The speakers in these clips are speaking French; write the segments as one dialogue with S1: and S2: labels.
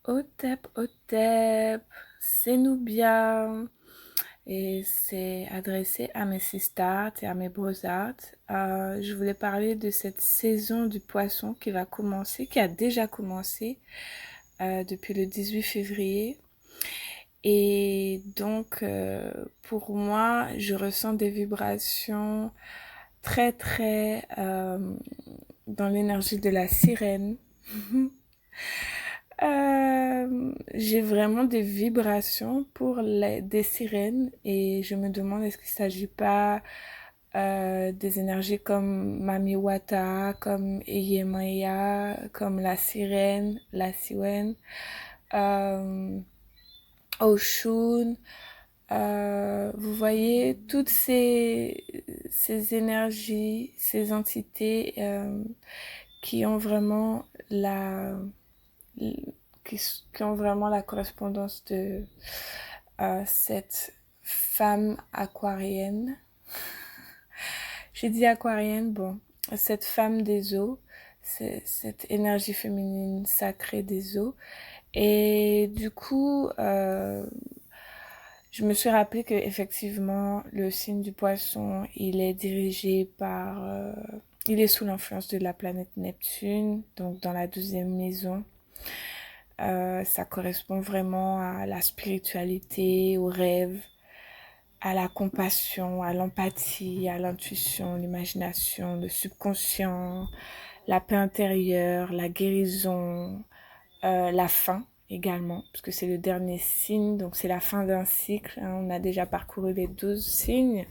S1: Otep, c'est Nubia et c'est adressé à mes sisters et à mes brothers. Je voulais parler de cette saison du poisson qui va commencer, qui a déjà commencé depuis le 18 février. Et donc, pour moi, je ressens des vibrations très dans l'énergie de la sirène. J'ai vraiment des vibrations pour des sirènes et je me demande est-ce qu'il ne s'agit pas des énergies comme Mami Wata, comme Eyemaya, comme la sirène, la siwen, euh, Oshun. Vous voyez toutes ces énergies, ces entités qui ont vraiment qui, qui ont vraiment la correspondance de cette femme aquarienne. J'ai dit aquarienne, bon, cette femme des eaux, cette énergie féminine sacrée des eaux. Et du coup, je me suis rappelé que effectivement, le signe du poisson, il est dirigé par, il est sous l'influence de la planète Neptune, donc dans la 12e maison. Ça correspond vraiment à la spiritualité, au rêve, à la compassion, à l'empathie, à l'intuition, l'imagination, le subconscient, la paix intérieure, la guérison, la fin également, parce que c'est le dernier signe, donc c'est la fin d'un cycle. Hein, on a déjà parcouru les 12 signes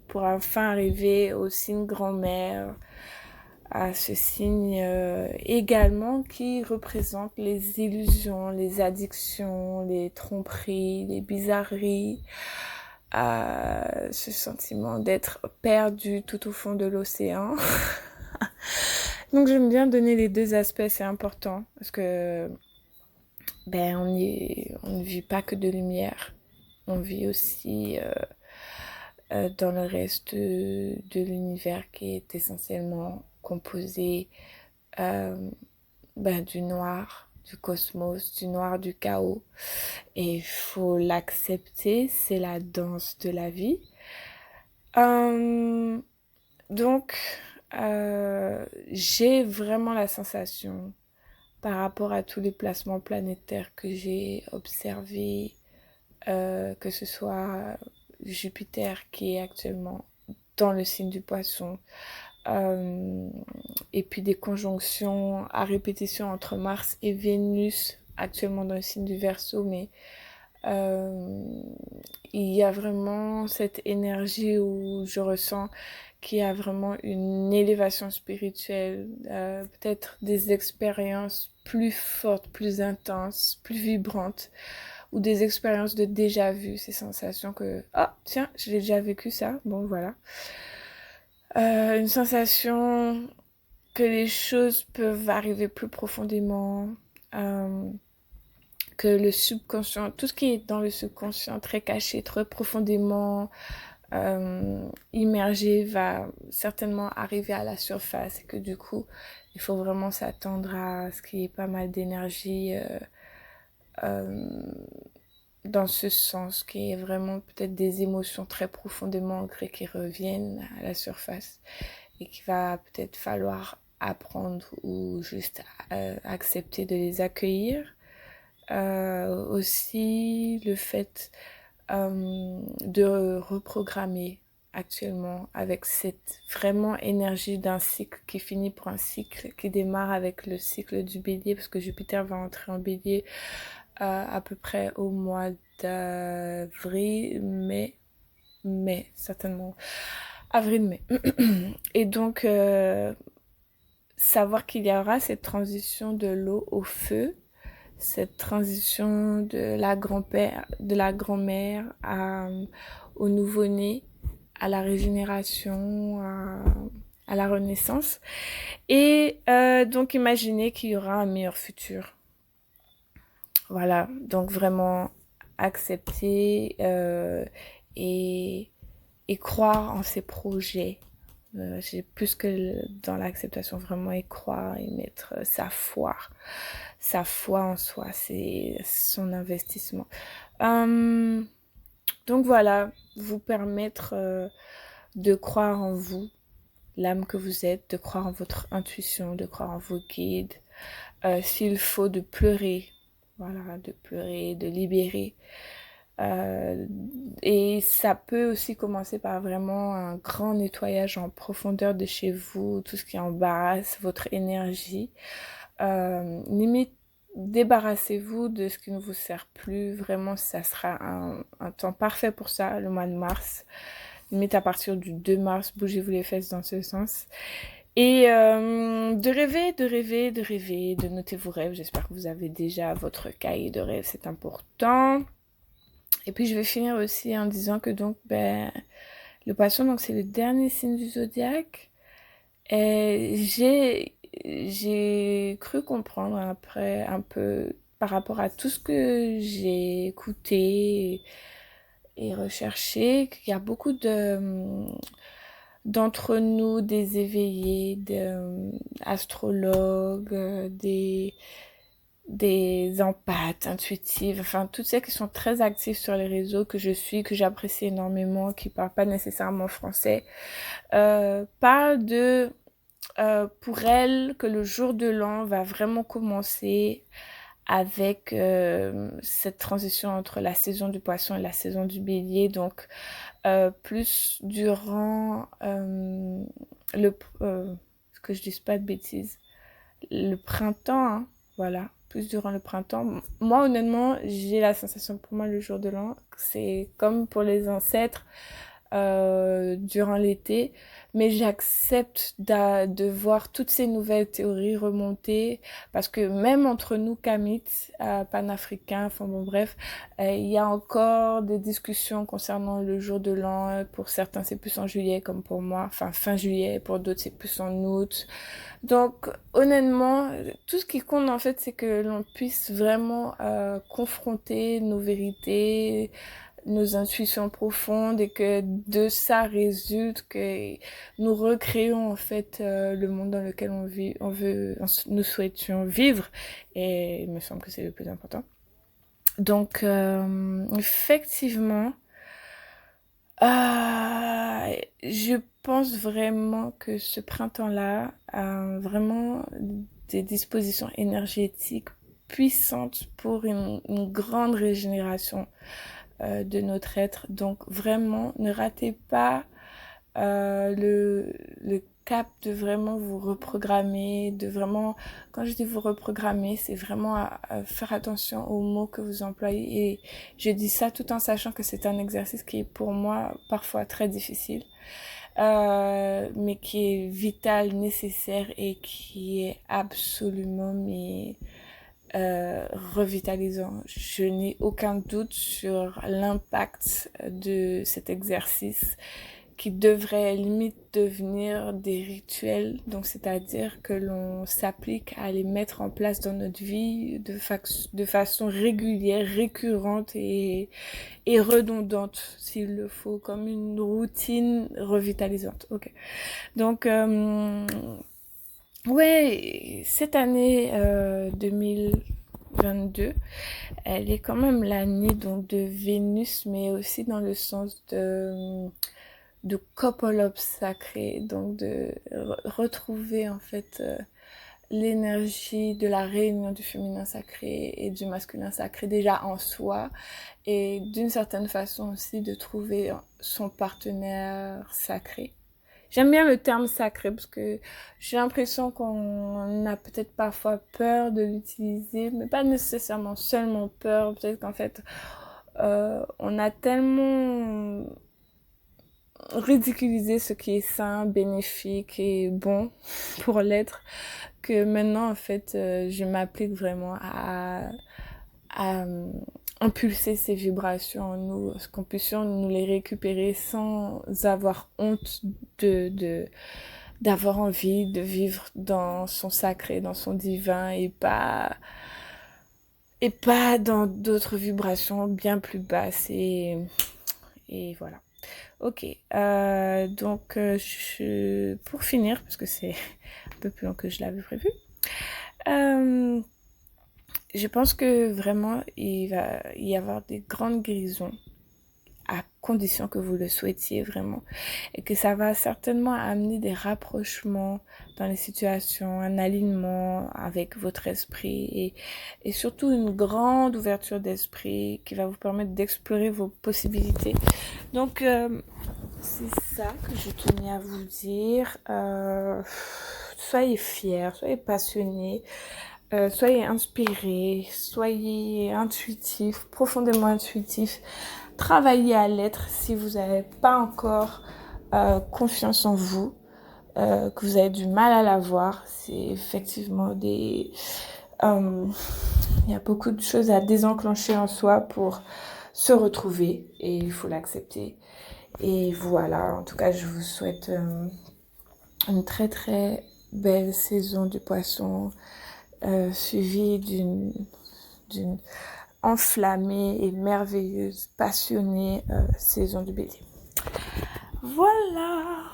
S1: pour enfin arriver au signe grand-mère, à ce signe également qui représente les illusions, les addictions, les tromperies, les bizarreries, ce sentiment d'être perdu tout au fond de l'océan. Donc j'aime bien donner les deux aspects, c'est important parce que on ne vit pas que de lumière, on vit aussi dans le reste de l'univers qui est essentiellement composé du noir, du cosmos, du noir, du chaos. Et il faut l'accepter, c'est la danse de la vie. Euh, donc, j'ai vraiment la sensation, par rapport à tous les placements planétaires que j'ai observés, que ce soit Jupiter qui est actuellement dans le signe du poisson, euh, et puis des conjonctions à répétition entre Mars et Vénus actuellement dans le signe du Verseau, mais euh, il y a vraiment cette énergie où je ressens qu'il y a vraiment une élévation spirituelle, peut-être des expériences plus fortes, plus intenses, plus vibrantes, ou des expériences de déjà-vu, ces sensations que, ah, tiens, j'ai déjà vécu ça, bon voilà. Une sensation que les choses peuvent arriver plus profondément, euh, que le subconscient, tout ce qui est dans le subconscient, très caché, très profondément immergé, va certainement arriver à la surface et que du coup, il faut vraiment s'attendre à ce qu'il y ait pas mal d'énergie euh, dans ce sens, qui est vraiment peut-être des émotions très profondément ancrées qui reviennent à la surface et qu'il va peut-être falloir apprendre ou juste accepter de les accueillir. Aussi le fait de reprogrammer actuellement avec cette vraiment énergie d'un cycle qui finit pour un cycle qui démarre avec le cycle du bélier parce que Jupiter va entrer en bélier à peu près au mois d'avril, mai certainement, avril-mai. Et donc savoir qu'il y aura cette transition de l'eau au feu, cette transition de la grand-mère au nouveau-né, à la régénération, à la renaissance. Et donc imaginer qu'il y aura un meilleur futur. Voilà, donc vraiment accepter et croire en ses projets. J'ai plus que dans l'acceptation, vraiment y croire et mettre sa foi en soi, c'est son investissement. Donc voilà, vous permettre de croire en vous, l'âme que vous êtes, de croire en votre intuition, de croire en vos guides. S'il faut, de pleurer, voilà, de pleurer, de libérer. Et ça peut aussi commencer par vraiment un grand nettoyage en profondeur de chez vous, tout ce qui embarrasse votre énergie. Limite, débarrassez-vous de ce qui ne vous sert plus. Vraiment, ça sera un temps parfait pour ça, le mois de mars. Limite, à partir du 2 mars, bougez-vous les fesses dans ce sens. Et de rêver, de noter vos rêves. J'espère que vous avez déjà votre cahier de rêves, c'est important. Et puis je vais finir aussi en disant que donc, le poisson, donc c'est le dernier signe du zodiaque. Et j'ai cru comprendre après un peu par rapport à tout ce que j'ai écouté et recherché, qu'il y a beaucoup d'entre nous, des éveillés, des astrologues, des empathes intuitives, enfin toutes celles qui sont très actives sur les réseaux, que je suis, que j'apprécie énormément, qui parlent pas nécessairement français, parlent de pour elles que le jour de l'an va vraiment commencer avec cette transition entre la saison du poisson et la saison du bélier, donc plus durant que je dise pas de bêtises, le printemps, hein, voilà, plus durant le printemps. Moi, honnêtement, j'ai la sensation que pour moi, le jour de l'an, c'est comme pour les ancêtres durant l'été, mais j'accepte de voir toutes ces nouvelles théories remonter, parce que même entre nous, Kamites, panafricains, enfin bon bref, il y a encore des discussions concernant le jour de l'an. Pour certains, c'est plus en juillet, comme pour moi, enfin fin juillet, pour d'autres, c'est plus en août. Donc, honnêtement, tout ce qui compte, en fait, c'est que l'on puisse vraiment confronter nos vérités, nos intuitions profondes, et que de ça résulte que nous recréons, en fait, le monde dans lequel nous souhaitions vivre. Et il me semble que c'est le plus important. Donc, effectivement, je pense vraiment que ce printemps-là a vraiment des dispositions énergétiques puissantes pour une grande régénération de notre être. Donc vraiment, ne ratez pas le cap de vraiment vous reprogrammer, de vraiment, quand je dis vous reprogrammer, c'est vraiment à faire attention aux mots que vous employez. Et je dis ça tout en sachant que c'est un exercice qui est pour moi parfois très difficile, mais qui est vital, nécessaire, et qui est absolument revitalisant. Je n'ai aucun doute sur l'impact de cet exercice, qui devrait limite devenir des rituels, donc c'est-à-dire que l'on s'applique à les mettre en place dans notre vie de façon régulière, récurrente et redondante s'il le faut, comme une routine revitalisante. Ok. Donc ouais, cette année 2022, elle est quand même l'année donc de Vénus, mais aussi dans le sens de couple up sacré, donc de retrouver en fait l'énergie de la réunion du féminin sacré et du masculin sacré déjà en soi, et d'une certaine façon aussi de trouver son partenaire sacré. J'aime bien le terme sacré parce que j'ai l'impression qu'on a peut-être parfois peur de l'utiliser, mais pas nécessairement seulement peur, peut-être qu'en fait on a tellement ridiculisé ce qui est sain, bénéfique et bon pour l'être, que maintenant en fait je m'applique vraiment à impulser ces vibrations en nous, qu'on puisse nous les récupérer sans avoir honte d'avoir envie de vivre dans son sacré, dans son divin, et pas dans d'autres vibrations bien plus basses, et voilà. Ok, donc pour finir, parce que c'est un peu plus long que je l'avais prévu, euh, je pense que vraiment il va y avoir des grandes guérisons à condition que vous le souhaitiez vraiment et que ça va certainement amener des rapprochements dans les situations, un alignement avec votre esprit et surtout une grande ouverture d'esprit qui va vous permettre d'explorer vos possibilités. Donc c'est ça que je tenais à vous dire. Soyez fiers, soyez passionnés, soyez inspirés, soyez intuitifs, profondément intuitifs. Travaillez à l'être si vous n'avez pas encore confiance en vous, que vous avez du mal à l'avoir. C'est effectivement des... Il y a beaucoup de choses à désenclencher en soi pour se retrouver et il faut l'accepter. Et voilà, en tout cas, je vous souhaite une très très belle saison du poisson, suivie d'une enflammée et merveilleuse, passionnée saison du bélier. Voilà.